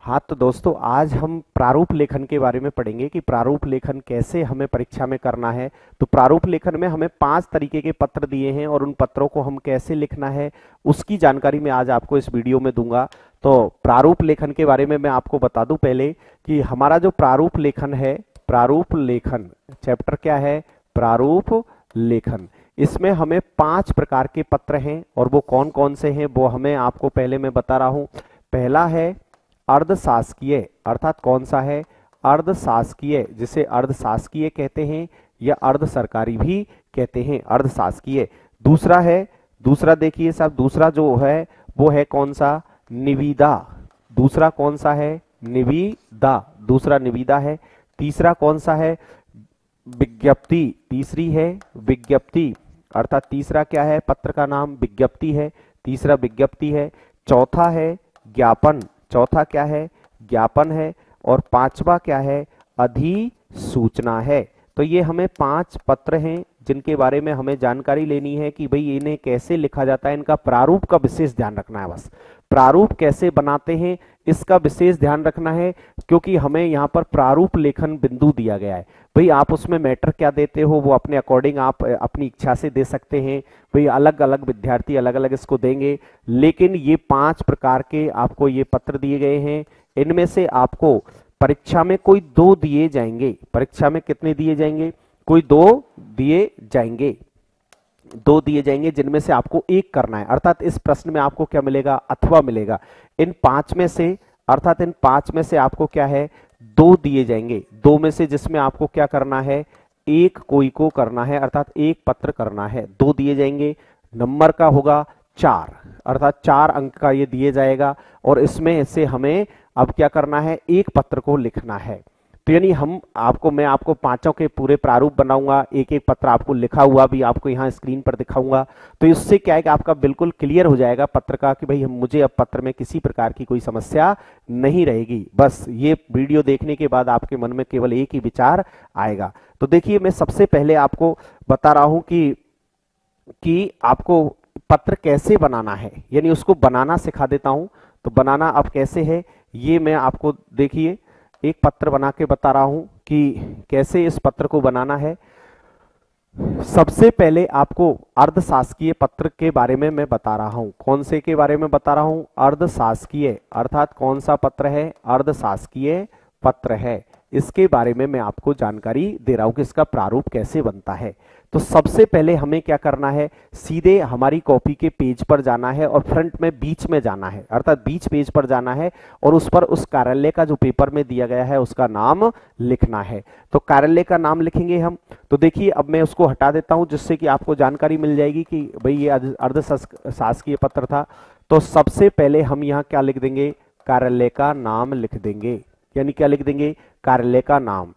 हाँ तो दोस्तों आज हम प्रारूप लेखन के बारे में पढ़ेंगे कि प्रारूप लेखन कैसे हमें परीक्षा में करना है। तो प्रारूप लेखन में हमें 5 तरीके के पत्र दिए हैं और उन पत्रों को हम कैसे लिखना है उसकी जानकारी मैं आज आपको इस वीडियो में दूंगा। तो प्रारूप लेखन के बारे में मैं आपको बता दूं पहले कि हमारा जो प्रारूप लेखन है, प्रारूप लेखन चैप्टर क्या है, प्रारूप लेखन, इसमें हमें 5 प्रकार के पत्र हैं और वो कौन कौन से हैं वो हमें आपको पहले मैं बता रहा हूं। पहला है अर्धशासकीय, अर्थात कौन सा है, अर्धशासकीय, जिसे अर्धशासकीय कहते हैं या अर्ध सरकारी भी कहते हैं, अर्धशासकीय। दूसरा है, दूसरा देखिए साहब, दूसरा जो है वो है कौन सा, निविदा। दूसरा कौन सा है, निविदा, दूसरा निविदा है। तीसरा कौन सा है, विज्ञप्ति, तीसरी है विज्ञप्ति, अर्थात तीसरा क्या है, पत्र का नाम विज्ञप्ति है, तीसरा विज्ञप्ति है। चौथा है ज्ञापन, चौथा क्या है, ज्ञापन है। और पांचवा क्या है, अधिसूचना है। तो ये हमें 5 पत्र हैं जिनके बारे में हमें जानकारी लेनी है कि भाई इन्हें कैसे लिखा जाता है, इनका प्रारूप का विशेष ध्यान रखना है। बस प्रारूप कैसे बनाते हैं इसका विशेष ध्यान रखना है, क्योंकि हमें यहाँ पर प्रारूप लेखन बिंदु दिया गया है। भाई आप उसमें मैटर क्या देते हो वो अपने अकॉर्डिंग आप अपनी इच्छा से दे सकते हैं। भाई अलग अलग विद्यार्थी अलग अलग इसको देंगे, लेकिन ये 5 प्रकार के आपको ये पत्र दिए गए हैं। इनमें से आपको परीक्षा में कोई 2 दिए जाएंगे। परीक्षा में कितने दिए जाएंगे, कोई 2 दिए जाएंगे, 2 दिए जाएंगे जिनमें से आपको एक करना है। अर्थात इस प्रश्न में आपको क्या मिलेगा, अथवा मिलेगा। इन 5 में से, अर्थात इन 5 में से आपको क्या है, 2 दिए जाएंगे। 2 में से जिसमें आपको क्या करना है, एक कोई को करना है, अर्थात एक पत्र करना है। 2 दिए जाएंगे, नंबर का होगा 4, अर्थात 4 अंक का ये दिए जाएगा। और इसमें से हमें अब क्या करना है, एक पत्र को लिखना है। तो यानी मैं आपको 5 के पूरे प्रारूप बनाऊंगा, एक एक पत्र आपको लिखा हुआ भी आपको यहाँ स्क्रीन पर दिखाऊंगा। तो इससे क्या है कि आपका बिल्कुल क्लियर हो जाएगा पत्र का कि भाई मुझे अब पत्र में किसी प्रकार की कोई समस्या नहीं रहेगी। बस ये वीडियो देखने के बाद आपके मन में केवल एक ही विचार आएगा। तो देखिए मैं सबसे पहले आपको बता रहा हूं कि आपको पत्र कैसे बनाना है, यानी उसको बनाना सिखा देता हूं। तो बनाना अब कैसे है ये मैं आपको, देखिए एक पत्र बना के बता रहा हूं कि कैसे इस पत्र को बनाना है। सबसे पहले आपको अर्धशासकीय पत्र के बारे में मैं बता रहा हूं। कौन से के बारे में बता रहा हूं, अर्धशासकीय, अर्थात कौन सा पत्र है, अर्धशासकीय पत्र है। इसके बारे में मैं आपको जानकारी दे रहा हूं कि इसका प्रारूप कैसे बनता है। तो सबसे पहले हमें क्या करना है, सीधे हमारी कॉपी के पेज पर जाना है और फ्रंट में बीच में जाना है, अर्थात बीच पेज पर जाना है और उस पर उस कार्यालय का जो पेपर में दिया गया है उसका नाम लिखना है। तो कार्यालय का नाम लिखेंगे हम। तो देखिए अब मैं उसको हटा देता हूं जिससे कि आपको जानकारी मिल जाएगी कि भाई ये अर्धशासकीय पत्र था। तो सबसे पहले हम यहाँ क्या लिख देंगे, कार्यालय का नाम लिख देंगे। यानी क्या लिख देंगे, कार्यालय का नाम।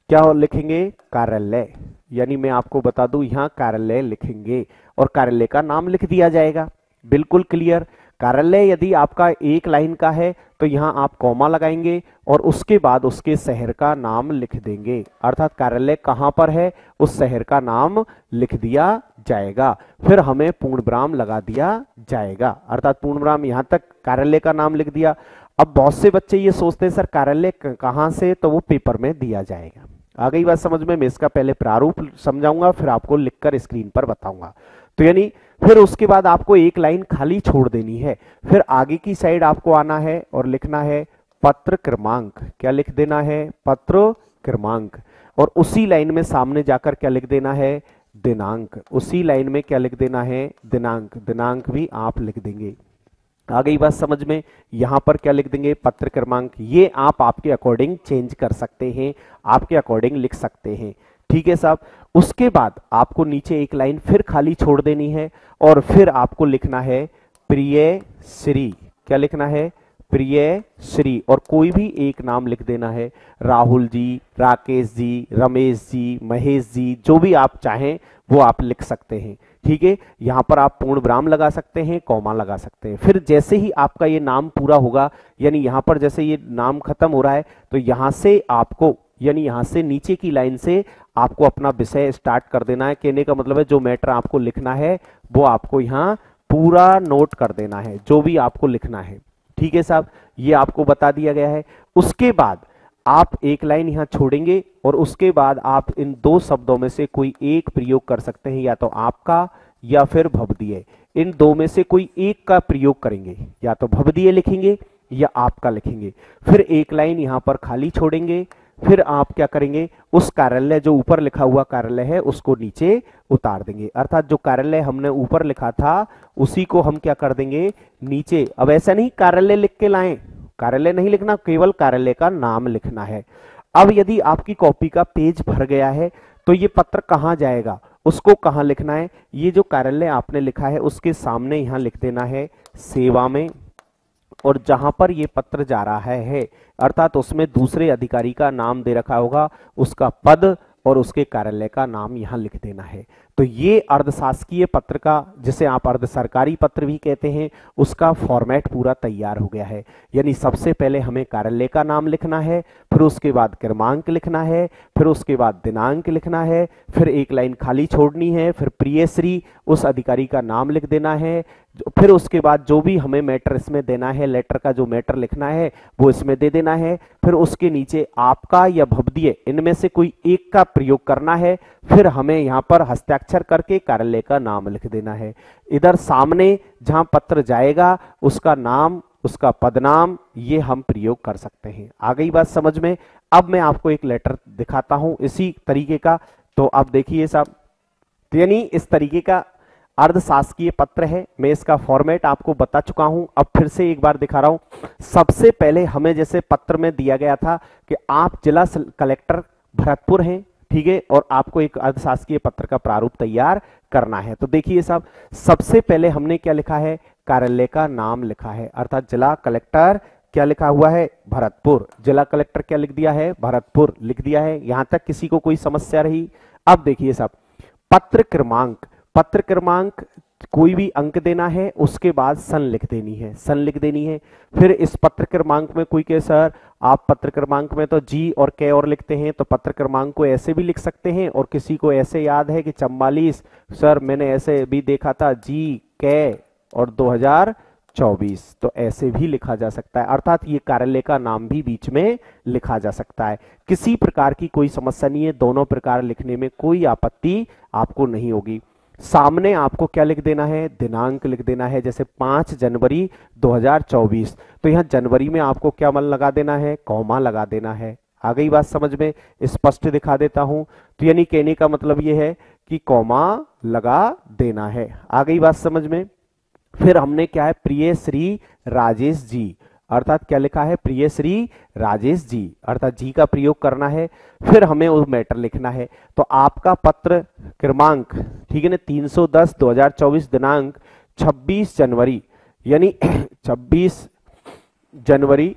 क्या लिखेंगे, कार्यालय। यानी मैं आपको बता दूं यहां कार्यालय लिखेंगे और कार्यालय का नाम लिख दिया जाएगा। बिल्कुल क्लियर। कार्यालय यदि आपका एक लाइन का है तो यहां आप कॉमा लगाएंगे और उसके बाद उसके शहर का नाम लिख देंगे, अर्थात कार्यालय कहां पर है उस शहर का नाम लिख दिया जाएगा। फिर हमें पूर्ण विराम लगा दिया जाएगा, अर्थात पूर्ण विराम यहां तक कार्यालय का नाम लिख दिया। अब बहुत से बच्चे ये सोचते हैं सर कार्यालय कहां से, तो वो पेपर में दिया जाएगा। आ गई बात समझ में। मैं इसका पहले प्रारूप समझाऊंगा फिर आपको लिखकर स्क्रीन पर बताऊंगा। तो यानी फिर उसके बाद आपको एक लाइन खाली छोड़ देनी है। फिर आगे की साइड आपको आना है और लिखना है पत्र क्रमांक। क्या लिख देना है, पत्र क्रमांक। और उसी लाइन में सामने जाकर क्या लिख देना है, दिनांक। उसी लाइन में क्या लिख देना है, दिनांक। दिनांक भी आप लिख देंगे। आ गई बात समझ में। यहां पर क्या लिख देंगे, पत्र क्रमांक। ये आप आपके अकॉर्डिंग चेंज कर सकते हैं, आपके अकॉर्डिंग लिख सकते हैं। ठीक है साहब। उसके बाद आपको नीचे एक लाइन फिर खाली छोड़ देनी है और फिर आपको लिखना है प्रिय श्री। क्या लिखना है, प्रिय श्री। और कोई भी एक नाम लिख देना है, राहुल जी, राकेश जी, रमेश जी, महेश जी, जो भी आप चाहें वो आप लिख सकते हैं। ठीक है। यहां पर आप पूर्ण विराम लगा सकते हैं, कॉमा लगा सकते हैं। फिर जैसे ही आपका ये नाम पूरा होगा, यानी यहां पर जैसे ये नाम खत्म हो रहा है तो यहां से आपको, यानी यहां से नीचे की लाइन से आपको अपना विषय स्टार्ट कर देना है। कहने का मतलब है जो मैटर आपको लिखना है वो आपको यहां पूरा नोट कर देना है, जो भी आपको लिखना है। ठीक है साहब, ये आपको बता दिया गया है। उसके बाद आप एक लाइन यहां छोड़ेंगे और उसके बाद आप इन दो शब्दों में से कोई एक प्रयोग कर सकते हैं, या तो आपका या फिर भवदीय। इन दो में से कोई एक का प्रयोग करेंगे, या तो भवदीय लिखेंगे या आपका लिखेंगे। फिर एक लाइन यहां पर खाली छोड़ेंगे, फिर आप क्या करेंगे, उस कार्यालय जो ऊपर लिखा हुआ कार्यालय है उसको नीचे उतार देंगे, अर्थात जो कार्यालय हमने ऊपर लिखा था उसी को हम क्या कर देंगे, नीचे। अब ऐसा नहीं कार्यालय लिख के लाएं, कार्यालय नहीं लिखना, केवल कार्यालय का नाम लिखना है। अब यदि आपकी कॉपी का पेज भर गया है तो ये पत्र कहां जाएगा, उसको कहां लिखना है, ये जो कार्यालय आपने लिखा है उसके सामने यहां लिख देना है सेवा में, और जहां पर ये पत्र जा रहा है अर्थात उसमें दूसरे अधिकारी का नाम दे रखा होगा, उसका पद और उसके कार्यालय का नाम यहां लिख देना है। तो ये अर्धशासकीय पत्र का, जिसे आप अर्ध सरकारी पत्र भी कहते हैं, उसका फॉर्मेट पूरा तैयार हो गया है। यानी सबसे पहले हमें कार्यालय का नाम लिखना है, फिर उसके बाद क्रमांक लिखना है, फिर उसके बाद दिनांक लिखना है, फिर एक लाइन खाली छोड़नी है, फिर प्रियश्री उस अधिकारी का नाम लिख देना है, फिर उसके बाद जो भी हमें मैटर इसमें देना है, लेटर का जो मैटर लिखना है वो इसमें दे देना है, फिर उसके नीचे आपका या भवदीय इनमें से कोई एक का प्रयोग करना है, फिर हमें यहाँ पर हस्ताक्षर करके कार्यालय का नाम लिख देना है। इधर सामने जहां पत्र जाएगा उसका नाम, उसका पदनाम, ये हम प्रयोग कर सकते हैं। आ गई बात समझ में। अब मैं आपको एक लेटर दिखाता हूं इसी तरीके का, तो आप देखिए साहब, तो यानी इस तरीके का अर्धशासकीय पत्र है। मैं इसका फॉर्मेट आपको बता चुका हूं, अब फिर से एक बार दिखा रहा हूं। सबसे पहले हमें जैसे पत्र में दिया गया था कि आप जिला कलेक्टर भरतपुर हैं, ठीक है, और आपको एक अर्धशासकीय पत्र का प्रारूप तैयार करना है। तो देखिए साहब, सबसे पहले हमने क्या लिखा है, कार्यालय का नाम लिखा है, अर्थात जिला कलेक्टर क्या लिखा हुआ है, भरतपुर। जिला कलेक्टर क्या लिख दिया है, भरतपुर लिख दिया है। यहां तक किसी को कोई समस्या रही? अब देखिए साहब, पत्र क्रमांक, पत्र क्रमांक कोई भी अंक देना है, उसके बाद सन लिख देनी है, सन लिख देनी है। फिर इस पत्र क्रमांक में कोई कहे सर आप पत्र क्रमांक में तो जी और के और लिखते हैं, तो पत्र क्रमांक को ऐसे भी लिख सकते हैं, और किसी को ऐसे याद है कि 44, सर मैंने ऐसे भी देखा था जी के और 2024, तो ऐसे भी लिखा जा सकता है, अर्थात ये कार्यालय का नाम भी बीच में लिखा जा सकता है। किसी प्रकार की कोई समस्या नहीं है, दोनों प्रकार लिखने में कोई आपत्ति आपको नहीं होगी। सामने आपको क्या लिख देना है, दिनांक लिख देना है, जैसे 5 जनवरी 2024, तो यहां जनवरी में आपको क्या मन लगा देना है, कॉमा लगा देना है। आ गई बात समझ में, स्पष्ट दिखा देता हूं, तो यानी कहने का मतलब यह है कि कॉमा लगा देना है। आ गई बात समझ में। फिर हमने क्या है, प्रिय श्री राजेश जी, अर्थात क्या लिखा है, प्रिय श्री राजेश जी, अर्थात जी का प्रयोग करना है। फिर हमें वो मैटर लिखना है, तो आपका पत्र क्रमांक, ठीक है ना, 310/2024, दिनांक 26 जनवरी, यानी 26 जनवरी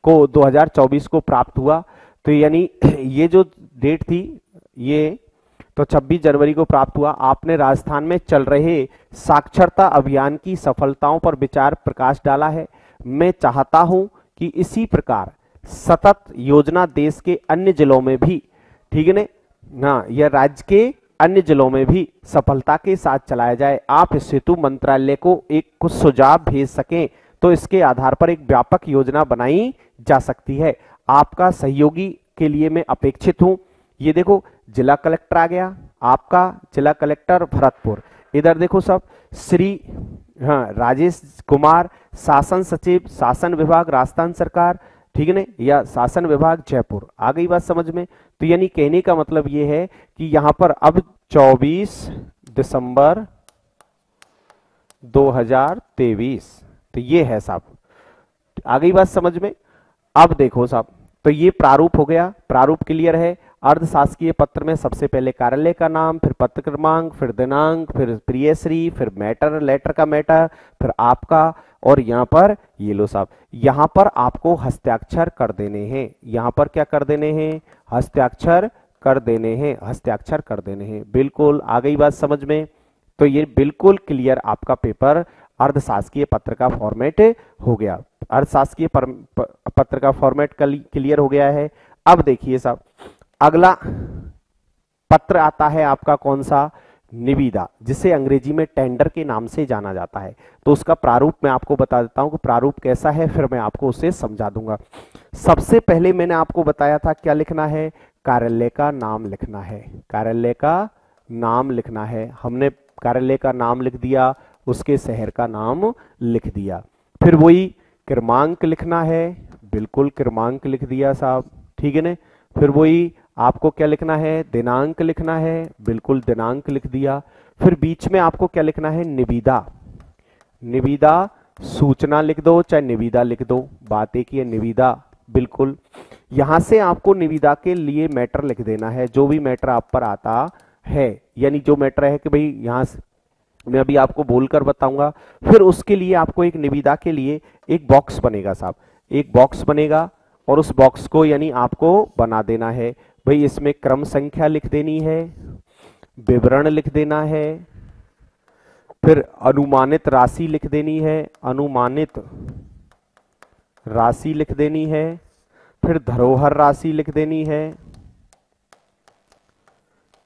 को 2024 को प्राप्त हुआ। तो यानी ये जो डेट थी ये, तो 26 जनवरी को प्राप्त हुआ। आपने राजस्थान में चल रहे साक्षरता अभियान की सफलताओं पर विचार प्रकाश डाला है। मैं चाहता हूं कि इसी प्रकार सतत योजना देश के अन्य जिलों में भी, ठीक है ना, यह राज्य के अन्य जिलों में भी सफलता के साथ चलाया जाए। आप इस हेतु मंत्रालय को एक कुछ सुझाव भेज सकें तो इसके आधार पर एक व्यापक योजना बनाई जा सकती है। आपका सहयोगी के लिए मैं अपेक्षित हूं। ये देखो जिला कलेक्टर आ गया, आपका जिला कलेक्टर भरतपुर। इधर देखो सब, श्री राजेश कुमार, शासन सचिव, शासन विभाग राजस्थान सरकार, ठीक है ना, या शासन विभाग जयपुर। आ गई बात समझ में। तो यानी कहने का मतलब ये है कि यहां पर अब 24 दिसंबर 2023, तो ये है साहब। आ गई बात समझ में। अब देखो साहब, तो ये प्रारूप हो गया, प्रारूप क्लियर है। अर्धशासकीय पत्र में सबसे पहले कार्यालय का नाम, फिर पत्र क्रमांक, फिर दिनांक, फिर प्रियश्री, फिर मैटर, लेटर का मैटर, फिर आपका, और यहाँ पर ये लो साहब, यहाँ पर आपको हस्ताक्षर कर देने हैं। यहाँ पर क्या कर देने हैं, हस्ताक्षर कर देने हैं, हस्ताक्षर कर देने हैं। बिल्कुल आ गई बात समझ में। तो ये बिल्कुल क्लियर आपका पेपर अर्धशासकीय पत्र का फॉर्मेट हो गया। अर्थशास्त्रीय पत्र का फॉर्मेट क्लियर हो गया है। अब देखिए साहब, अगला पत्र आता है आपका कौन सा, निविदा, जिसे अंग्रेजी में टेंडर के नाम से जाना जाता है। तो उसका प्रारूप मैं आपको बता देता हूं कि प्रारूप कैसा है, फिर मैं आपको उसे समझा दूंगा। सबसे पहले मैंने आपको बताया था क्या लिखना है, कार्यालय का नाम लिखना है। कार्यालय का नाम लिखना है, हमने कार्यालय का नाम लिख दिया, उसके शहर का नाम लिख दिया। फिर वही क्रमांक लिखना है, बिल्कुल क्रमांक लिख दिया साहब, ठीक है ना। फिर वही आपको क्या लिखना है, दिनांक लिखना है, बिल्कुल दिनांक लिख दिया। फिर बीच में आपको क्या लिखना है, निविदा। निविदा सूचना लिख दो, चाहे निविदा लिख दो, बात एक ही है, निविदा। बिल्कुल यहां से आपको निविदा के लिए मैटर लिख देना है, जो भी मैटर आप पर आता है, यानी जो मैटर है कि भाई यहां से मैं अभी आपको बोलकर बताऊंगा। फिर उसके लिए आपको एक निविदा के लिए एक बॉक्स बनेगा साहब, एक बॉक्स बनेगा, और उस बॉक्स को यानी आपको बना देना है भाई, इसमें क्रम संख्या लिख देनी है, विवरण लिख देना है, फिर अनुमानित राशि लिख देनी है, अनुमानित राशि लिख देनी है, फिर धरोहर राशि लिख देनी है।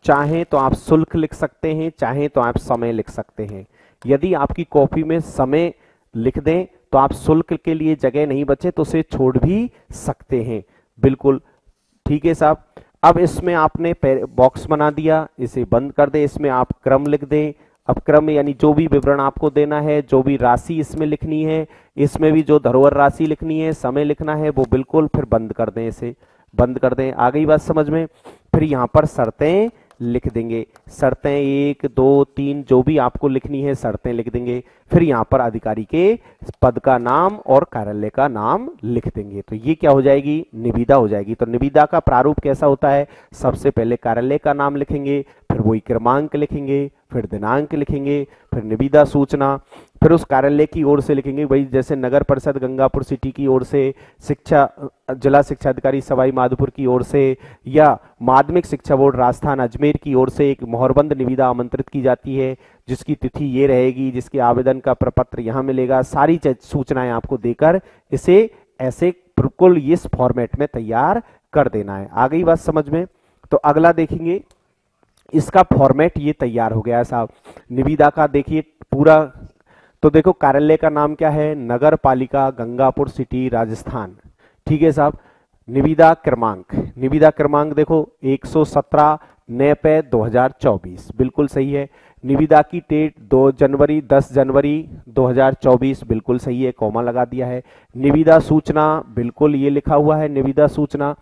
चाहे तो आप शुल्क लिख सकते हैं, चाहे तो आप समय लिख सकते हैं। यदि आपकी कॉपी में समय लिख दें तो आप शुल्क के लिए जगह नहीं बचे तो उसे छोड़ भी सकते हैं, बिल्कुल ठीक है साहब। अब इसमें आपने बॉक्स बना दिया, इसे बंद कर दे, इसमें आप क्रम लिख दें। अब क्रम यानी जो भी विवरण आपको देना है, जो भी राशि इसमें लिखनी है, इसमें भी जो धरोहर राशि लिखनी है, समय लिखना है, वो बिल्कुल फिर बंद कर दें, इसे बंद कर दें। आ गई बात समझ में। फिर यहाँ पर शर्तें लिख देंगे, शर्तें 1 2 3 जो भी आपको लिखनी है शर्तें लिख देंगे। फिर यहाँ पर अधिकारी के पद का नाम और कार्यालय का नाम लिख देंगे। तो ये क्या हो जाएगी, निविदा हो जाएगी। तो निविदा का प्रारूप कैसा होता है, सबसे पहले कार्यालय का नाम लिखेंगे, फिर वही क्रमांक लिखेंगे, फिर दिनांक लिखेंगे, फिर निविदा सूचना, फिर उस कार्यालय की ओर से लिखेंगे भाई, जैसे नगर परिषद गंगापुर सिटी की ओर से, शिक्षा जिला शिक्षा अधिकारी सवाई माधोपुर की ओर से, या माध्यमिक शिक्षा बोर्ड राजस्थान अजमेर की ओर से एक मोहरबंद निविदा आमंत्रित की जाती है, जिसकी तिथि ये रहेगी, जिसके आवेदन का प्रपत्र यहाँ मिलेगा। सारी सूचनाएं आपको देकर इसे ऐसे बिल्कुल इस फॉर्मेट में तैयार कर देना है। आ गई बात समझ में। तो अगला देखेंगे, इसका फॉर्मेट ये तैयार हो गया है साहब निविदा का, देखिए पूरा। तो देखो कार्यालय का नाम क्या है, नगर पालिका गंगापुर सिटी राजस्थान, ठीक है साहब। निविदा क्रमांक, निविदा क्रमांक देखो 117 9 2024, बिल्कुल सही है। निविदा की डेट 2 जनवरी 10 जनवरी 2024, बिल्कुल सही है, कॉमा लगा दिया है। निविदा सूचना, बिल्कुल ये लिखा हुआ है निविदा सूचना।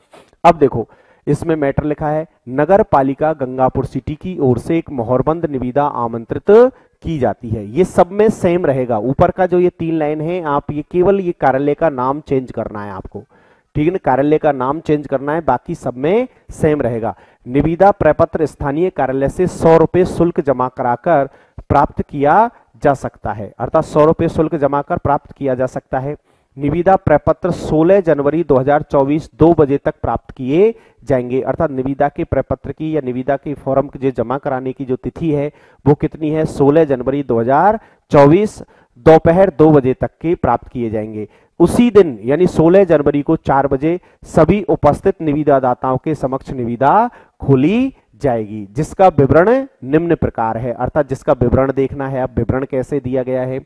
अब देखो इसमें मैटर लिखा है, नगर पालिका गंगापुर सिटी की ओर से एक मोहरबंद निविदा आमंत्रित की जाती है। ये सब में सेम रहेगा, ऊपर का जो ये 3 लाइन है, आप ये केवल ये कार्यालय का नाम चेंज करना है आपको, ठीक है ना, कार्यालय का नाम चेंज करना है, बाकी सब में सेम रहेगा। निविदा प्रपत्र स्थानीय कार्यालय से 100 रुपए शुल्क जमा कराकर प्राप्त किया जा सकता है, अर्थात 100 रुपए शुल्क जमा कर प्राप्त किया जा सकता है। निविदा प्रपत्र 16 जनवरी 2024 2 बजे तक प्राप्त किए जाएंगे, अर्थात निविदा के प्रपत्र की या निविदा के फॉर्म जो जमा कराने की जो तिथि है वो कितनी है, 16 जनवरी 2024 दोपहर 2 बजे तक के प्राप्त किए जाएंगे। उसी दिन यानी 16 जनवरी को 4 बजे सभी उपस्थित निविदादाताओं के समक्ष निविदा खोली जाएगी, जिसका विवरण निम्न प्रकार है, अर्थात जिसका विवरण देखना है, अब विवरण कैसे दिया गया है।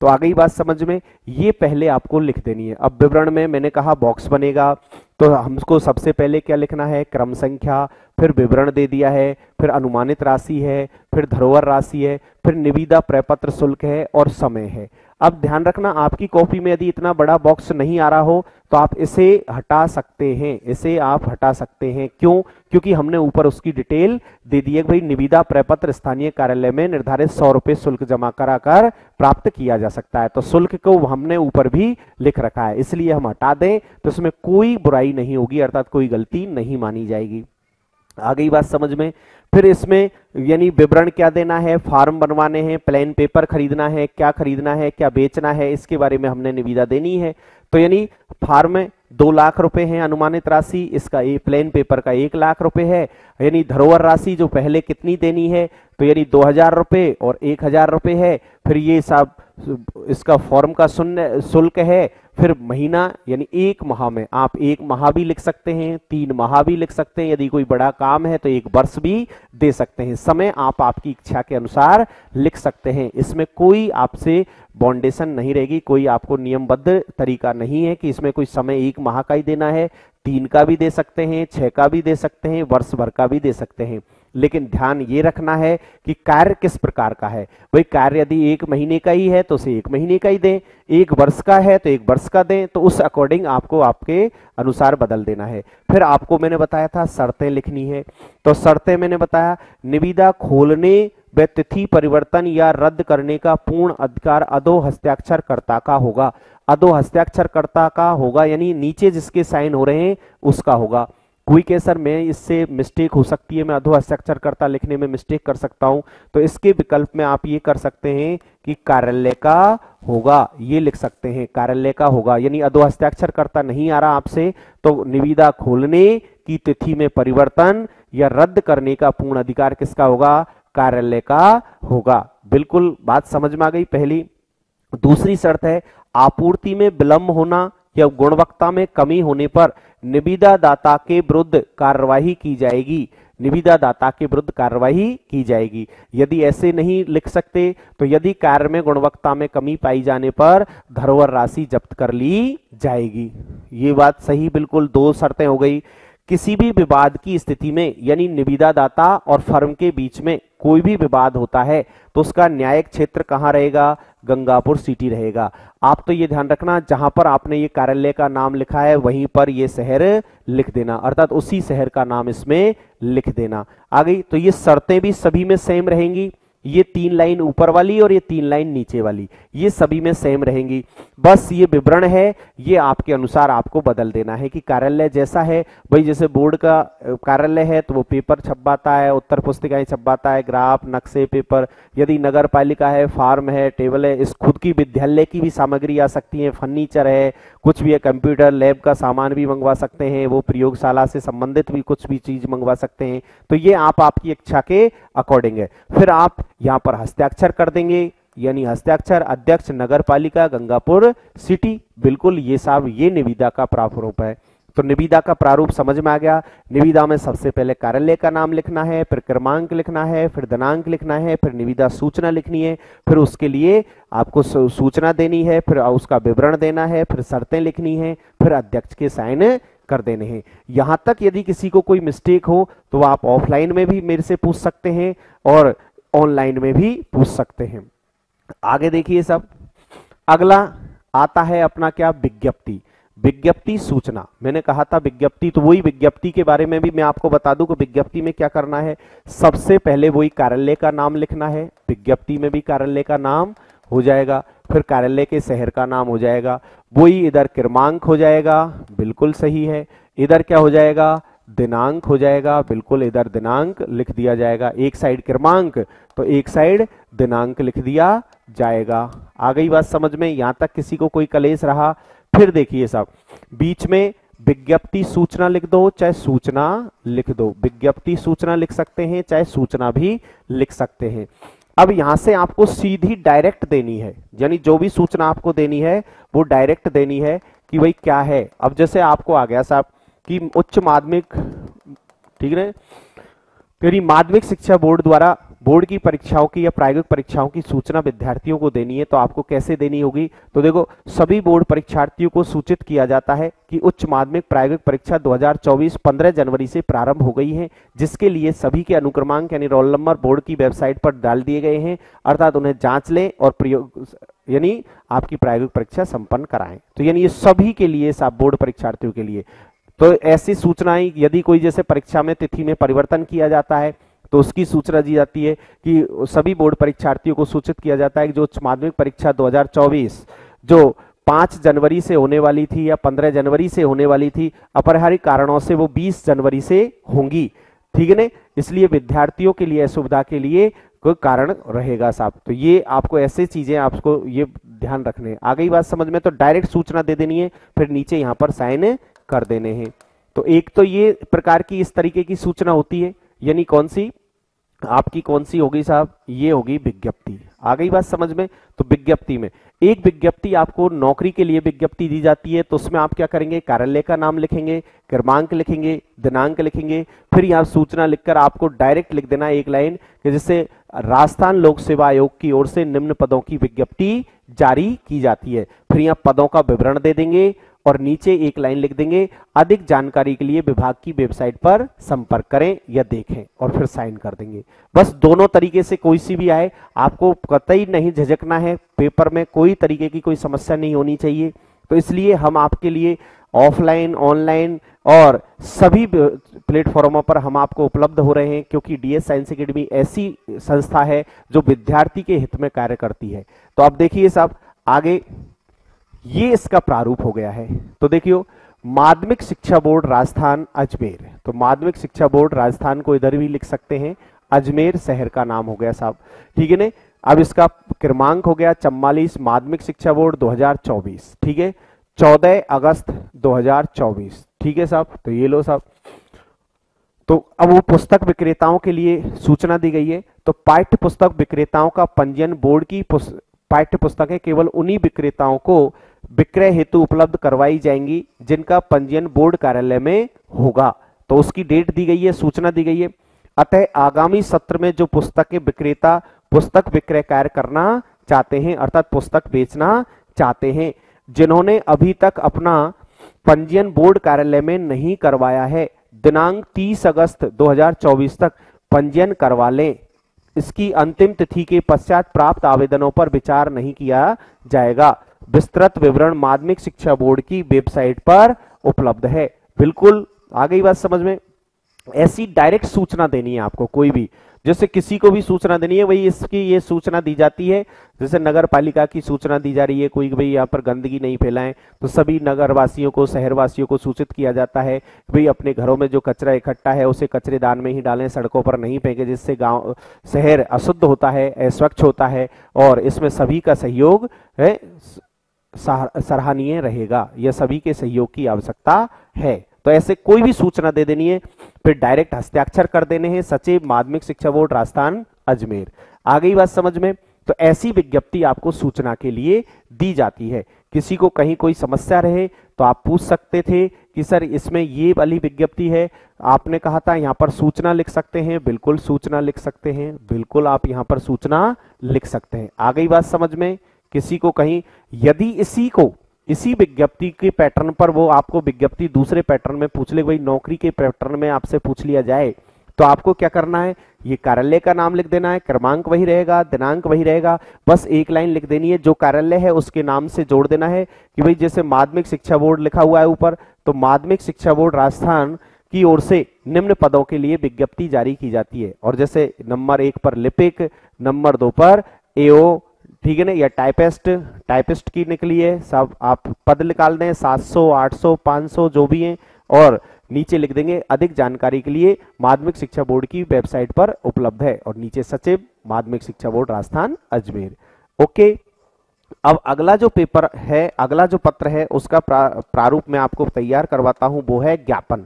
तो आ गई बात समझ में, ये पहले आपको लिख देनी है। अब विवरण में मैंने कहा बॉक्स बनेगा, तो हमको सबसे पहले क्या लिखना है, क्रम संख्या, फिर विवरण दे दिया है, फिर अनुमानित राशि है, फिर धरोहर राशि है, फिर निविदा प्रपत्र शुल्क है और समय है। अब ध्यान रखना, आपकी कॉपी में यदि इतना बड़ा बॉक्स नहीं आ रहा हो तो आप इसे हटा सकते हैं, इसे आप हटा सकते हैं। क्यों, क्योंकि हमने ऊपर उसकी डिटेल दे दी है भाई, निविदा प्रपत्र स्थानीय कार्यालय में निर्धारित 100 रुपए शुल्क जमा कराकर प्राप्त किया जा सकता है। तो शुल्क को हमने ऊपर भी लिख रखा है, इसलिए हम हटा दें तो इसमें कोई बुराई नहीं होगी, अर्थात कोई गलती नहीं मानी जाएगी। आ गई बात समझ में। फिर इसमें यानी विवरण क्या देना है, फॉर्म बनवाने हैं, प्लेन पेपर खरीदना है, क्या खरीदना है, क्या बेचना है, इसके बारे में हमने निविदा देनी है। तो यानी फॉर्म में 2 लाख रुपए है अनुमानित राशि, इसका प्लेन पेपर का 1 लाख रुपए है। यानी धरोहर राशि जो पहले कितनी देनी है, तो यानी 2000 रुपए और 1000 रुपए है। फिर ये सब इसका फॉर्म का शुल्क है, फिर महीना यानी एक माह में आप एक माह भी लिख सकते हैं, 3 माह भी लिख सकते हैं, यदि कोई बड़ा काम है तो 1 वर्ष भी दे सकते हैं। समय आप आपकी इच्छा के अनुसार लिख सकते हैं, इसमें कोई आपसे बाउंडेशन नहीं रहेगी, कोई आपको नियमबद्ध तरीका नहीं है कि इसमें कोई समय 1 माह का ही देना है, 3 का भी दे सकते हैं, 6 का भी दे सकते हैं, वर्ष भर का भी दे सकते हैं। लेकिन ध्यान ये रखना है कि कार्य किस प्रकार का है। वही कार्य यदि 1 महीने का ही है तो उसे 1 महीने का ही दें, 1 वर्ष का है तो 1 वर्ष का दें, तो उस अकॉर्डिंग आपको आपके अनुसार बदल देना है। फिर आपको मैंने बताया था शर्तें लिखनी है, तो शर्तें मैंने बताया निविदा खोलने व तिथि परिवर्तन या रद्द करने का पूर्ण अधिकार अधो हस्ताक्षरकर्ता का होगा। अधो हस्ताक्षरकर्ता का होगा यानी नीचे जिसके साइन हो रहे हैं उसका होगा। कोई कहे सर मैं इससे मिस्टेक हो सकती है, मैं अधो हस्ताक्षरकर्ता लिखने में मिस्टेक कर सकता हूं, तो इसके विकल्प में आप ये कर सकते हैं कि कार्यालय का होगा, ये लिख सकते हैं कार्यालय का होगा। यानी अधो हस्ताक्षरकर्ता नहीं आ रहा आपसे तो निविदा खोलने की तिथि में परिवर्तन या रद्द करने का पूर्ण अधिकार किसका होगा? कार्यालय का होगा। बिल्कुल बात समझ में आ गई पहली। दूसरी शर्त है आपूर्ति में विलंब होना या गुणवत्ता में कमी होने पर निविदा दाता के विरुद्ध कार्यवाही की जाएगी। निविदा दाता के विरुद्ध कार्यवाही की जाएगी। यदि ऐसे नहीं लिख सकते तो यदि कार्य में गुणवत्ता में कमी पाई जाने पर धरोहर राशि जब्त कर ली जाएगी। ये बात सही, बिल्कुल 2 शर्तें हो गई। किसी भी विवाद की स्थिति में यानी निविदा दाता और फर्म के बीच में कोई भी विवाद होता है तो उसका न्यायिक क्षेत्र कहाँ रहेगा? गंगापुर सिटी रहेगा। आप तो ये ध्यान रखना जहां पर आपने ये कार्यालय का नाम लिखा है वहीं पर ये शहर लिख देना, अर्थात उसी शहर का नाम इसमें लिख देना। आ गई। तो ये शर्तें भी सभी में सेम रहेंगी, ये 3 लाइन ऊपर वाली और ये 3 लाइन नीचे वाली, ये सभी में सेम रहेंगी। बस ये विवरण है, ये आपके अनुसार आपको बदल देना है कि कार्यालय जैसा है भाई, जैसे बोर्ड का कार्यालय है तो वो पेपर छपवाता है, उत्तर पुस्तिकाएं छपवाता है, ग्राफ नक्शे पेपर। यदि नगर पालिका है, फार्म है, टेबल है, इस खुद की विद्यालय की भी सामग्री आ सकती है, फर्नीचर है, कुछ भी है, कंप्यूटर लैब का सामान भी मंगवा सकते हैं, वो प्रयोगशाला से संबंधित भी कुछ भी चीज मंगवा सकते हैं। तो ये आप आपकी इच्छा के अकॉर्डिंग है। फिर आप यहां पर हस्ताक्षर कर देंगे, यानी हस्ताक्षर अध्यक्ष नगर पालिका गंगापुर सिटी। बिल्कुल ये साहब ये निविदा का प्रारूप है। तो निविदा का प्रारूप समझ में आ गया। निविदा में सबसे पहले कार्यालय का नाम लिखना है, फिर क्रमांक लिखना है, फिर दिनांक लिखना है, फिर निविदा सूचना लिखनी है, फिर उसके लिए आपको सूचना देनी है, फिर उसका विवरण देना है, फिर शर्तें लिखनी है, फिर अध्यक्ष के साइन कर देने हैं। यहां तक यदि किसी को कोई मिस्टेक हो तो आप ऑफलाइन में भी मेरे से पूछ सकते हैं और ऑनलाइन में भी पूछ सकते हैं। आगे देखिए सब, अगला आता है अपना क्या? विज्ञप्ति। विज्ञप्ति सूचना। मैंने कहा था विज्ञप्ति, तो वही विज्ञप्ति के बारे में भी मैं आपको बता दूं कि विज्ञप्ति में क्या करना है। सबसे पहले वही कार्यालय का नाम लिखना है, विज्ञप्ति में भी कार्यालय का नाम हो जाएगा, फिर कार्यालय के शहर का नाम हो जाएगा, वही इधर क्रमांक हो जाएगा, बिल्कुल सही है। इधर क्या हो जाएगा? दिनांक हो जाएगा, बिल्कुल इधर दिनांक लिख दिया जाएगा। एक साइड क्रमांक तो एक साइड दिनांक लिख दिया जाएगा। आ गई बात समझ में? यहां तक किसी को कोई कलेश रहा? फिर देखिए साहब, बीच में विज्ञप्ति सूचना लिख दो चाहे सूचना लिख दो, विज्ञप्ति सूचना लिख सकते हैं चाहे सूचना भी लिख सकते हैं। अब यहां से आपको सीधी डायरेक्ट देनी है, यानी जो भी सूचना आपको देनी है वो डायरेक्ट देनी है कि भाई क्या है। अब जैसे आपको आ गया साहब कि उच्च माध्यमिक, ठीक है, यदि माध्यमिक शिक्षा बोर्ड द्वारा बोर्ड की परीक्षाओं की या प्रायोगिक परीक्षाओं की सूचना विद्यार्थियों को देनी है तो आपको कैसे देनी होगी? तो देखो, सभी बोर्ड परीक्षार्थियों को सूचित किया जाता है कि उच्च माध्यमिक प्रायोगिक परीक्षा 2024 15 जनवरी से प्रारंभ हो गई है, जिसके लिए सभी के अनुक्रमांक यानी रोल नंबर बोर्ड की वेबसाइट पर डाल दिए गए हैं, अर्थात उन्हें जांच लें और प्रयोग यानी आपकी प्रायोगिक परीक्षा संपन्न कराएं। तो यानी ये सभी के लिए, सब बोर्ड परीक्षार्थियों के लिए। तो ऐसी सूचनाएं यदि कोई जैसे परीक्षा में तिथि में परिवर्तन किया जाता है तो उसकी सूचना दी जाती है कि सभी बोर्ड परीक्षार्थियों को सूचित किया जाता है कि जो उच्च माध्यमिक परीक्षा 2024 जो 5 जनवरी से होने वाली थी या 15 जनवरी से होने वाली थी, अपरिहार्य कारणों से वो 20 जनवरी से होंगी, ठीक है ना। इसलिए विद्यार्थियों के लिए सुविधा के लिए कोई कारण रहेगा साहब। तो ये आपको ऐसे चीजें आपको ये ध्यान रखने। आ गई बात समझ में? तो डायरेक्ट सूचना दे देनी है, फिर नीचे यहाँ पर साइन कर देने हैं। तो एक तो ये प्रकार की इस तरीके की सूचना होती है, यानी कौन सी आपकी कौन सी होगी साहब? ये होगी विज्ञप्ति। आ गई बात समझ में? तो विज्ञप्ति में एक विज्ञप्ति आपको नौकरी के लिए विज्ञप्ति दी जाती है, तो उसमें आप क्या करेंगे, कार्यालय का नाम लिखेंगे, क्रमांक लिखेंगे, दिनांक लिखेंगे, फिर यहाँ सूचना लिखकर आपको डायरेक्ट लिख देना एक लाइन कि जिससे राजस्थान लोक सेवा आयोग की ओर से निम्न पदों की विज्ञप्ति जारी की जाती है। फिर यहाँ पदों का विवरण दे देंगे और नीचे एक लाइन लिख देंगे, अधिक जानकारी के लिए विभाग की वेबसाइट पर संपर्क करें या देखें, और फिर साइन कर देंगे। बस दोनों तरीके से कोई सी भी आए, आपको कतई नहीं झिझकना है, पेपर में कोई तरीके की कोई समस्या नहीं होनी चाहिए। तो इसलिए हम आपके लिए ऑफलाइन, ऑनलाइन और सभी प्लेटफॉर्मों पर हम आपको उपलब्ध हो रहे हैं, क्योंकि डीएस साइंस एकेडमी ऐसी संस्था है जो विद्यार्थी के हित में कार्य करती है। तो आप देखिए साहब आगे, ये इसका प्रारूप हो गया है। तो देखियो, माध्यमिक शिक्षा बोर्ड राजस्थान अजमेर, तो माध्यमिक शिक्षा बोर्ड राजस्थान को इधर भी लिख सकते हैं, अजमेर शहर का नाम हो गया साहब, ठीक है ना। अब इसका क्रमांक हो गया 44, माध्यमिक शिक्षा बोर्ड 2024, ठीक है, 14 अगस्त 2024, ठीक है साहब। तो ये लो साहब, तो अब वो पुस्तक विक्रेताओं के लिए सूचना दी गई है। तो पाठ्य पुस्तक विक्रेताओं का पंजीयन बोर्ड की पाठ्य पुस्तकें केवल उन्हीं विक्रेताओं को विक्रय हेतु उपलब्ध करवाई जाएंगी जिनका पंजीयन बोर्ड कार्यालय में होगा। तो उसकी डेट दी गई है, सूचना दी गई है। अतः आगामी सत्र में जो पुस्तकें विक्रेता पुस्तक विक्रय कार्य करना चाहते हैं, अर्थात पुस्तक बेचना चाहते हैं, जिन्होंने अभी तक अपना पंजीयन बोर्ड कार्यालय में नहीं करवाया है, दिनांक 30 अगस्त 2024 तक पंजीयन करवा लें। इसकी अंतिम तिथि के पश्चात प्राप्त आवेदनों पर विचार नहीं किया जाएगा। विस्तृत विवरण माध्यमिक शिक्षा बोर्ड की वेबसाइट पर उपलब्ध है। बिल्कुल आ गई बात समझ में। ऐसी डायरेक्ट सूचना देनी है आपको, कोई भी जैसे किसी को भी सूचना देनी है, वही इसकी ये सूचना दी जाती है। जैसे नगर पालिका की सूचना दी जा रही है, कोई भाई यहाँ पर गंदगी नहीं फैलाएं, तो सभी नगर वासियों को, शहर वासियों को सूचित किया जाता है भाई अपने घरों में जो कचरा इकट्ठा है उसे कचरेदान में ही डालें, सड़कों पर नहीं फेंके, जिससे गांव शहर अशुद्ध होता है, अस्वच्छ होता है, और इसमें सभी का सहयोग है सराहनीय रहेगा। यह सभी के सहयोग की आवश्यकता है। तो ऐसे कोई भी सूचना दे देनी है, फिर डायरेक्ट हस्ताक्षर कर देने हैं, सचिव माध्यमिक शिक्षा बोर्ड राजस्थान अजमेर। आ गई बात समझ में। तो ऐसी विज्ञप्ति आपको सूचना के लिए दी जाती है। किसी को कहीं कोई समस्या रहे तो आप पूछ सकते थे कि सर इसमें ये वाली विज्ञप्ति है, आपने कहा था यहाँ पर सूचना लिख सकते हैं, बिल्कुल सूचना लिख सकते हैं, बिल्कुल आप यहाँ पर सूचना लिख सकते हैं। आ गई बात समझ में। किसी को कहीं यदि इसी विज्ञप्ति के पैटर्न पर वो आपको विज्ञप्ति दूसरे पैटर्न में पूछ ले, वही नौकरी के पैटर्न में आपसे पूछ लिया जाए, तो आपको क्या करना है, ये कार्यालय का नाम लिख देना है, क्रमांक वही रहेगा, दिनांक वही रहेगा, बस एक लाइन लिख देनी है, जो कार्यालय है उसके नाम से जोड़ देना है कि भाई जैसे माध्यमिक शिक्षा बोर्ड लिखा हुआ है ऊपर, तो माध्यमिक शिक्षा बोर्ड राजस्थान की ओर से निम्न पदों के लिए विज्ञप्ति जारी की जाती है। और जैसे नंबर 1 पर लिपिक, नंबर 2 पर एओ, ठीक है ना, या टाइपिस्ट की निकली है, सब आप पद निकाल दें, 700, 800, 500 जो भी हैं, और नीचे लिख देंगे अधिक जानकारी के लिए माध्यमिक शिक्षा बोर्ड की वेबसाइट पर उपलब्ध है, और नीचे सचिव माध्यमिक शिक्षा बोर्ड राजस्थान अजमेर। ओके, अब अगला जो पेपर है, अगला जो पत्र है उसका प्रारूप में आपको तैयार करवाता हूं, वो है ज्ञापन।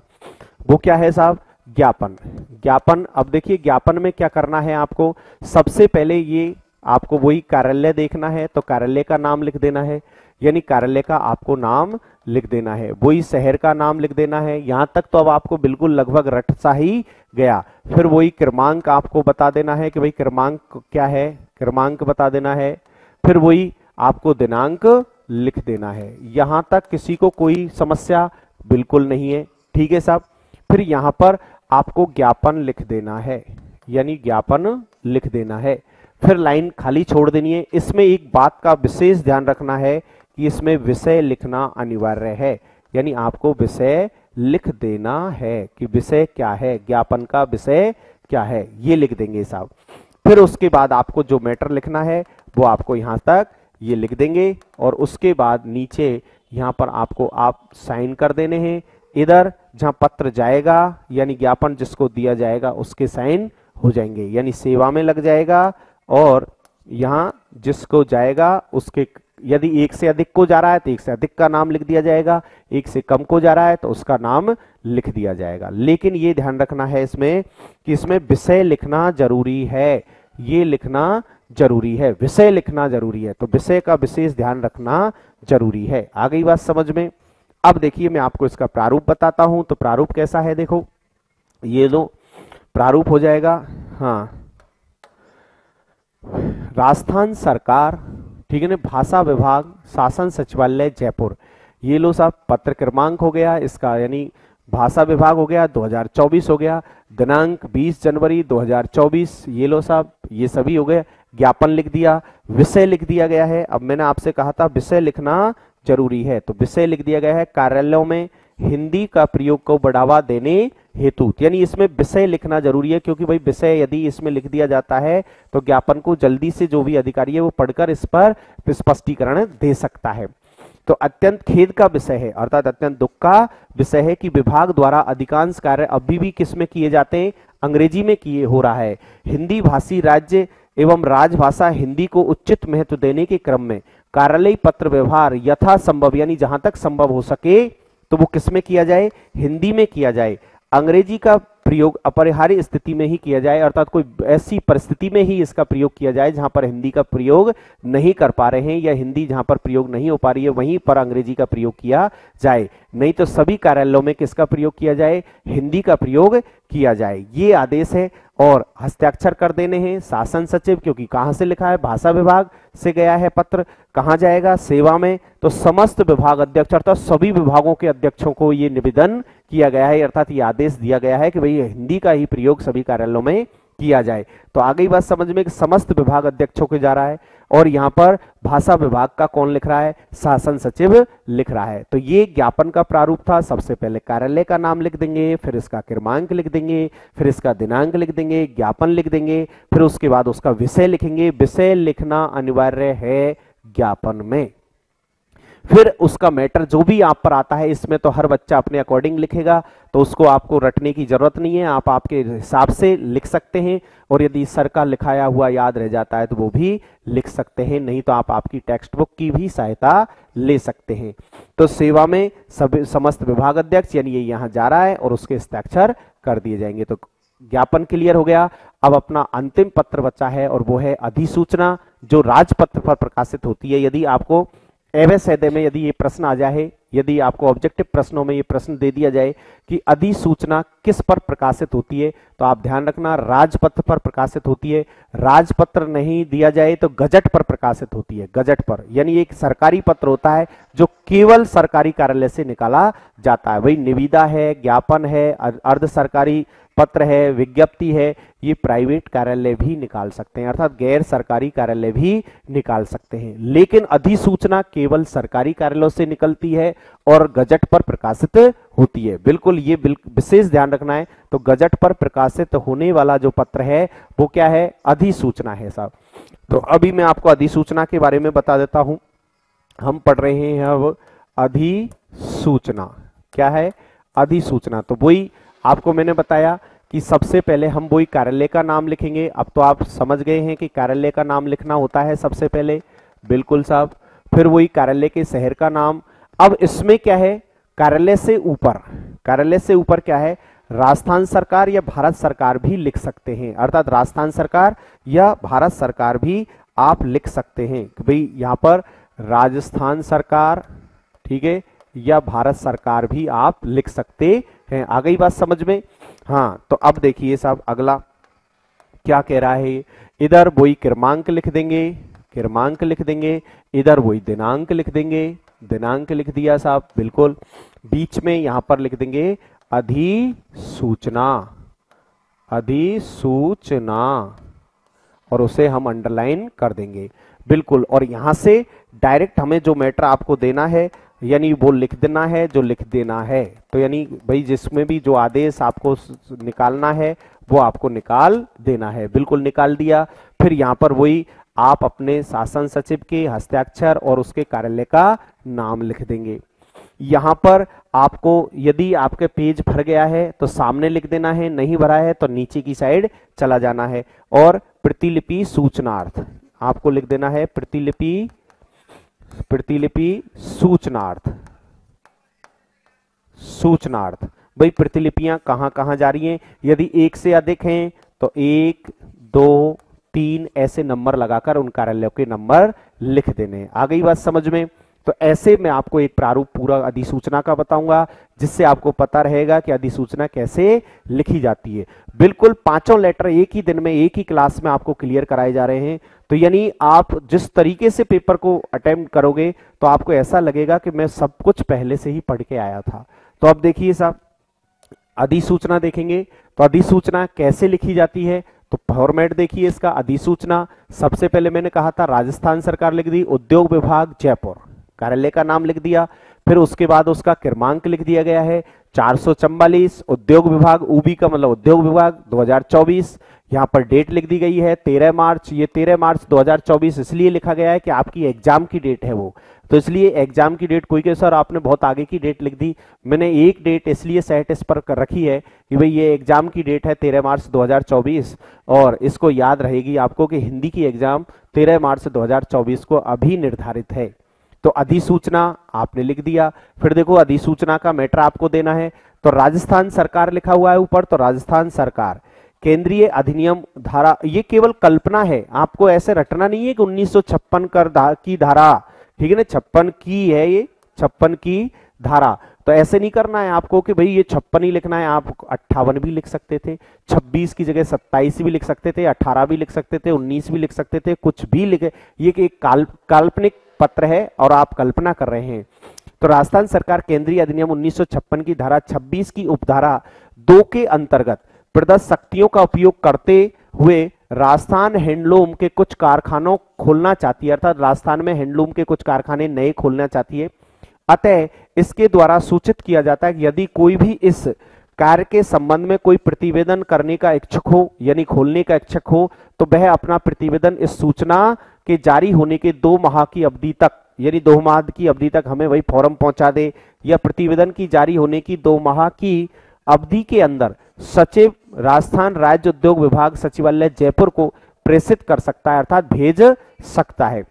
वो क्या है साहब, ज्ञापन। अब देखिए ज्ञापन में क्या करना है आपको, सबसे पहले ये आपको वही कार्यालय देखना है, तो कार्यालय का नाम लिख देना है, यानी कार्यालय का आपको नाम लिख देना है, वही शहर का नाम लिख देना है। यहां तक तो अब आपको बिल्कुल लगभग रट सा ही गया। फिर वही क्रमांक आपको बता देना है कि भाई क्रमांक क्या है, क्रमांक बता देना है। फिर वही आपको दिनांक लिख देना है। यहां तक किसी को कोई समस्या बिल्कुल नहीं है, ठीक है साहब। फिर यहां पर आपको ज्ञापन लिख देना है, यानी ज्ञापन लिख देना है। फिर लाइन खाली छोड़ देनी है। इसमें एक बात का विशेष ध्यान रखना है कि इसमें विषय लिखना अनिवार्य है, यानी आपको विषय लिख देना है कि विषय क्या है, ज्ञापन का विषय क्या है, ये लिख देंगे साहब। फिर उसके बाद आपको जो मैटर लिखना है वो आपको यहां तक ये लिख देंगे, और उसके बाद नीचे यहां पर आपको आप साइन कर देने हैं। इधर जहां पत्र जाएगा यानी ज्ञापन जिसको दिया जाएगा उसके साइन हो जाएंगे, यानी सेवा में लग जाएगा, और यहां जिसको जाएगा उसके, यदि 1 से अधिक को जा रहा है तो 1 से अधिक का नाम लिख दिया जाएगा, 1 से कम को जा रहा है तो उसका नाम लिख दिया जाएगा। लेकिन ये ध्यान रखना है इसमें कि इसमें विषय लिखना जरूरी है, ये लिखना जरूरी है, विषय लिखना जरूरी है। तो विषय का विशेष ध्यान रखना जरूरी है। आ गई बात समझ में। अब देखिए मैं आपको इसका प्रारूप बताता हूं। तो प्रारूप कैसा है, देखो ये लो प्रारूप हो जाएगा। हाँ, राजस्थान सरकार, ठीक है ना, भाषा विभाग, शासन सचिवालय जयपुर। ये लो साहब पत्र क्रमांक हो गया इसका, यानी भाषा विभाग हो गया 2024 हो गया, दिनांक 20 जनवरी 2024। ये लो साहब ये सभी हो गए। ज्ञापन लिख दिया, विषय लिख दिया गया है। अब मैंने आपसे कहा था विषय लिखना जरूरी है, तो विषय लिख दिया गया है कार्यालयों में हिंदी का प्रयोग को बढ़ावा देने हेतु। यानी इसमें विषय लिखना जरूरी है, क्योंकि भाई विषय यदि इसमें लिख दिया जाता है तो ज्ञापन को जल्दी से जो भी अधिकारी है वो पढ़कर इस पर स्पष्टीकरण दे सकता है। तो अत्यंत खेद का विषय है, अर्थात अत्यंत दुख का विषय है कि विभाग द्वारा अधिकांश कार्य अभी भी किस में किए जाते हैं, अंग्रेजी में किए हो रहा है। हिंदी भाषी राज्य एवं राजभाषा हिंदी को उचित महत्व देने के क्रम में कार्यालय पत्र व्यवहार यथासंभव, यानी जहां तक संभव हो सके तो वो किसमें किया जाए, हिंदी में किया जाए। अंग्रेजी का प्रयोग अपरिहार्य स्थिति में ही किया जाए, अर्थात कोई ऐसी परिस्थिति में ही इसका प्रयोग किया जाए जहां पर हिंदी का प्रयोग नहीं कर पा रहे हैं, या हिंदी जहां पर प्रयोग नहीं हो पा रही है वहीं पर अंग्रेजी का प्रयोग किया जाए। नहीं तो सभी कार्यालयों में किसका प्रयोग किया जाए, हिंदी का प्रयोग किया जाए। ये आदेश है। और हस्ताक्षर कर देने हैं शासन सचिव, क्योंकि कहां से लिखा है, भाषा विभाग से गया है पत्र। कहां जाएगा, सेवा में। तो समस्त विभाग अध्यक्ष अर्थात सभी विभागों के अध्यक्षों को ये निवेदन किया गया है, अर्थात ये आदेश दिया गया है कि भाई हिंदी का ही प्रयोग सभी कार्यालयों में किया जाए। तो आ गई बात समझ में कि समस्त विभाग अध्यक्षों को जा रहा है, और यहां पर भाषा विभाग का कौन लिख रहा है, शासन सचिव लिख रहा है। तो ये ज्ञापन का प्रारूप था। सबसे पहले कार्यालय का नाम लिख देंगे, फिर इसका क्रमांक लिख देंगे, फिर इसका दिनांक लिख देंगे, ज्ञापन लिख देंगे, फिर उसके बाद उसका विषय लिखेंगे। विषय लिखना अनिवार्य है ज्ञापन में। फिर उसका मैटर जो भी आप पर आता है, इसमें तो हर बच्चा अपने अकॉर्डिंग लिखेगा, तो उसको आपको रटने की जरूरत नहीं है, आप आपके हिसाब से लिख सकते हैं। और यदि सर का लिखाया हुआ याद रह जाता है तो वो भी लिख सकते हैं, नहीं तो आप आपकी टेक्स्ट बुक की भी सहायता ले सकते हैं। तो सेवा में सब समस्त विभाग अध्यक्ष, यानी ये यहाँ जा रहा है और उसके हस्ताक्षर कर दिए जाएंगे। तो ज्ञापन क्लियर हो गया। अब अपना अंतिम पत्र बचा है, और वो है अधिसूचना, जो राजपत्र पर प्रकाशित होती है। यदि आपको एवं में यदि ये प्रश्न आ जाए, यदि आपको ऑब्जेक्टिव प्रश्नों में ये प्रश्न दे दिया जाए कि अधिसूचना किस पर प्रकाशित होती है, तो आप ध्यान रखना राजपत्र पर प्रकाशित होती है। राजपत्र नहीं दिया जाए तो गजट पर प्रकाशित होती है, गजट पर, यानी एक सरकारी पत्र होता है जो केवल सरकारी कार्यालय से निकाला जाता है। वही निविदा है, ज्ञापन है, अर्ध सरकारी पत्र है, विज्ञप्ति है, ये प्राइवेट कार्यालय भी निकाल सकते हैं, अर्थात गैर सरकारी कार्यालय भी निकाल सकते हैं। लेकिन अधिसूचना केवल सरकारी कार्यालयों से निकलती है और गजट पर प्रकाशित होती है। बिल्कुल ये विशेष ध्यान रखना है। तो गजट पर प्रकाशित होने वाला जो पत्र है वो क्या है, अधिसूचना है साहब। तो अभी मैं आपको अधिसूचना के बारे में बता देता हूं। हम पढ़ रहे हैं अब अधिसूचना। क्या है, अधिसूचना। तो वही आपको मैंने बताया कि सबसे पहले हम वही कार्यालय का नाम लिखेंगे। अब तो आप समझ गए हैं कि कार्यालय का नाम लिखना होता है सबसे पहले, बिल्कुल साहब। फिर वही कार्यालय के शहर का नाम। अब इसमें क्या है, कार्यालय से ऊपर, कार्यालय से ऊपर क्या है, राजस्थान सरकार या भारत सरकार भी लिख सकते हैं, अर्थात राजस्थान सरकार या भारत सरकार भी आप लिख सकते हैं कि भाई यहां पर राजस्थान सरकार, ठीक है, या भारत सरकार भी आप लिख सकते हैं। आ गई बात समझ में। हाँ, तो अब देखिए साहब अगला क्या कह रहा है। इधर वही क्रमांक लिख देंगे, क्रमांक लिख देंगे, इधर वही दिनांक लिख देंगे, दिनांक लिख दिया साहब, बिल्कुल। बीच में यहां पर लिख देंगे अधिसूचना, अधिसूचना, और उसे हम अंडरलाइन कर देंगे, बिल्कुल। और यहां से डायरेक्ट हमें जो मैटर आपको देना है, यानी वो लिख देना है जो लिख देना है। तो यानी भाई जिसमें भी जो आदेश आपको निकालना है वो आपको निकाल देना है, बिल्कुल निकाल दिया। फिर यहाँ पर वही आप अपने शासन सचिव के हस्ताक्षर और उसके कार्यालय का नाम लिख देंगे। यहाँ पर आपको यदि आपके पेज भर गया है तो सामने लिख देना है, नहीं भरा है तो नीचे की साइड चला जाना है। और प्रतिलिपि सूचनार्थ आपको लिख देना है, प्रतिलिपि, प्रतिलिपि सूचनार्थ, सूचनार्थ। भाई प्रतिलिपियां कहां कहां जा रही हैं, यदि एक से अधिक हैं तो 1, 2, 3 ऐसे नंबर लगाकर उन कार्यालयों के नंबर लिख देने। आ गई बात समझ में? तो ऐसे मैं आपको एक प्रारूप पूरा अधिसूचना का बताऊंगा, जिससे आपको पता रहेगा कि अधिसूचना कैसे लिखी जाती है। बिल्कुल पांचों लेटर एक ही दिन में एक ही क्लास में आपको क्लियर कराए जा रहे हैं। तो यानी आप जिस तरीके से पेपर को अटेम्प्ट करोगे तो आपको ऐसा लगेगा कि मैं सब कुछ पहले से ही पढ़ के आया था। तो अब देखिए साहब, अधिसूचना देखेंगे तो अधिसूचना कैसे लिखी जाती है। तो फॉर्मेट देखिए इसका। अधिसूचना सबसे पहले मैंने कहा था राजस्थान सरकार लिख दी, उद्योग विभाग जयपुर, कार्यालय का नाम लिख दिया, फिर उसके बाद उसका क्रमांक लिख दिया गया है 444, उद्योग विभाग, ऊबी का मतलब उद्योग विभाग 2024। यहाँ पर डेट लिख दी गई है 13 मार्च। ये 13 मार्च 2024 इसलिए लिखा गया है कि आपकी एग्जाम की डेट है वो, तो इसलिए एग्जाम की डेट। कोई कहे सर आपने बहुत आगे की डेट लिख दी। मैंने एक डेट इसलिए सेट इस पर रखी है कि भाई ये एग्जाम की डेट है 13 मार्च 2024, और इसको याद रहेगी आपको कि हिंदी की एग्जाम 13 मार्च 2024 को अभी निर्धारित है। तो अधिसूचना आपने लिख दिया। फिर देखो अधिसूचना का मैटर आपको देना है। तो राजस्थान सरकार लिखा हुआ है ऊपर, तो राजस्थान सरकार केंद्रीय अधिनियम धारा, ये केवल कल्पना है, आपको ऐसे रटना नहीं है कि 1956 की धारा, ठीक है ना, 56 की है ये, 56 की धारा। तो ऐसे नहीं करना है आपको कि भाई ये 56 ही लिखना है, आप 58 भी लिख सकते थे, 26 की जगह 27 भी लिख सकते थे, 18 भी लिख सकते थे, 19 भी लिख सकते थे, कुछ भी लिखे। ये एक काल्पनिक पत्र है और आप कल्पना कर रहे हैं। तो राजस्थान सरकार केंद्रीय अधिनियम 1956 की धारा 26 की उपधारा 2 के अंतर्गत प्रदत्त शक्तियों का उपयोग करते हुए राजस्थान हैंडलूम के कुछ कारखानों खोलना चाहती है, अर्थात राजस्थान में हैंडलूम के कुछ कारखाने नए खोलना चाहती है। अतः इसके द्वारा सूचित किया जाता है कि यदि कोई भी इस कार्य के संबंध में कोई प्रतिवेदन करने का इच्छुक हो, यानी खोलने का इच्छुक हो, तो वह अपना प्रतिवेदन इस सूचना के जारी होने के 2 माह की अवधि तक, यानी 2 माह की अवधि तक हमें वही फॉर्म पहुंचा दे, या प्रतिवेदन की जारी होने की 2 माह की अवधि के अंदर सचिव राजस्थान राज्य उद्योग विभाग सचिवालय जयपुर को प्रेषित कर सकता है, अर्थात भेज सकता है।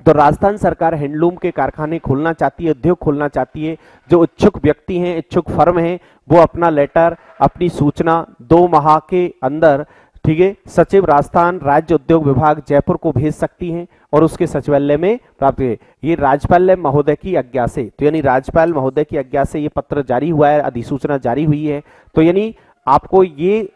तो राजस्थान सरकार हैंडलूम के कारखाने खोलना चाहती है, उद्योग खोलना चाहती है। जो इच्छुक व्यक्ति हैं, इच्छुक फर्म हैं, वो अपना लेटर, अपनी सूचना 2 माह के अंदर, ठीक है, सचिव राजस्थान राज्य उद्योग विभाग जयपुर को भेज सकती हैं और उसके सचिवालय में प्राप्त है। ये राज्यपाल महोदय की आज्ञा से, तो यानी राज्यपाल महोदय की आज्ञा से ये पत्र जारी हुआ है, अधिसूचना जारी हुई है। तो यानी आपको ये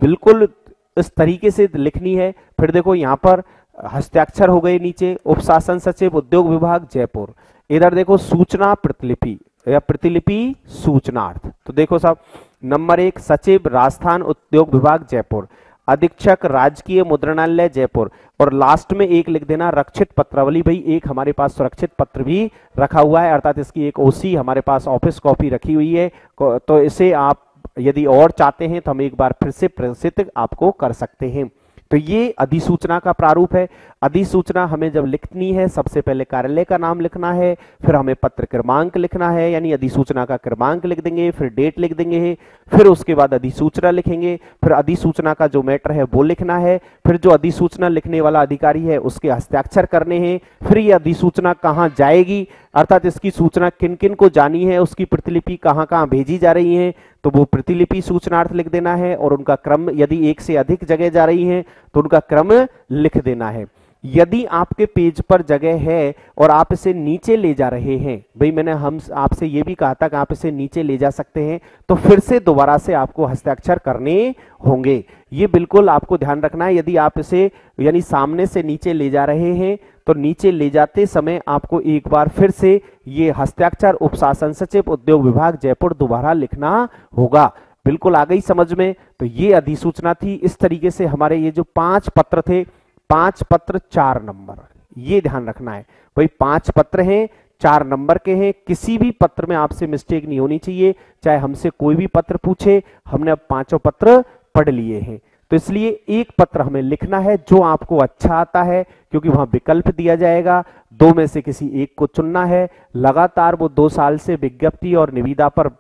बिल्कुल इस तरीके से लिखनी है। फिर देखो यहाँ पर हस्ताक्षर हो गए नीचे, उपशासन सचिव उद्योग विभाग जयपुर। इधर देखो सूचना प्रतिलिपि या प्रतिलिपि सूचनार्थ। तो देखो साहब, नंबर 1 सचिव राजस्थान उद्योग विभाग जयपुर, अधीक्षक राजकीय मुद्रणालय जयपुर, और लास्ट में एक लिख देना रक्षित पत्रावली। भाई एक हमारे पास सुरक्षित पत्र भी रखा हुआ है, अर्थात इसकी एक ओसी हमारे पास ऑफिस कॉपी रखी हुई है। तो इसे आप यदि और चाहते हैं तो हम एक बार फिर से प्रेषित आपको कर सकते हैं। तो ये अधिसूचना का प्रारूप है। अधिसूचना हमें जब लिखनी है, सबसे पहले कार्यालय का नाम लिखना है, फिर हमें पत्र क्रमांक लिखना है, यानी अधिसूचना का क्रमांक लिख देंगे, फिर डेट लिख देंगे, फिर उसके बाद अधिसूचना लिखेंगे, फिर अधिसूचना का जो मैटर है वो लिखना है, फिर जो अधिसूचना लिखने वाला अधिकारी है उसके हस्ताक्षर करने हैं, फिर ये अधिसूचना कहाँ जाएगी, अर्थात इसकी सूचना किन किन को जानी है, उसकी प्रतिलिपि कहाँ कहाँ भेजी जा रही है, तो वो प्रतिलिपि सूचनार्थ लिख देना है, और उनका क्रम, यदि एक से अधिक जगह जा रही है तो उनका क्रम लिख देना है। यदि आपके पेज पर जगह है और आप इसे नीचे ले जा रहे हैं, भाई मैंने हम आपसे ये भी कहा था कि आप इसे नीचे ले जा सकते हैं, तो फिर से दोबारा से आपको हस्ताक्षर करने होंगे। ये बिल्कुल आपको ध्यान रखना है। यदि आप इसे यानी सामने से नीचे ले जा रहे हैं तो नीचे ले जाते समय आपको एक बार फिर से ये हस्ताक्षर उपशासन सचिव उद्योग विभाग जयपुर दोबारा लिखना होगा। बिल्कुल आ गई समझ में? तो ये अधिसूचना थी। इस तरीके से हमारे ये जो 5 पत्र थे, 5 पत्र 4 नंबर, ये ध्यान रखना है भाई। 5 पत्र हैं, 4 नंबर के हैं। किसी भी पत्र में आपसे मिस्टेक नहीं होनी चाहिए, चाहे हमसे कोई भी पत्र पूछे। हमने अब 5 पत्र पढ़ लिए हैं, तो इसलिए एक पत्र हमें लिखना है जो आपको अच्छा आता है, क्योंकि वहां विकल्प दिया जाएगा। 2 में से किसी एक को चुनना है। लगातार वो 2 साल से विज्ञप्ति और निविदा पर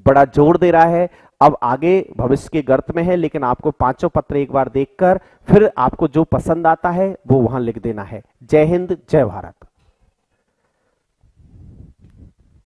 बड़ा जोर दे रहा है। अब आगे भविष्य के गर्त में है, लेकिन आपको 5 पत्र एक बार देखकर फिर आपको जो पसंद आता है वो वहां लिख देना है। जय हिंद, जय भारत।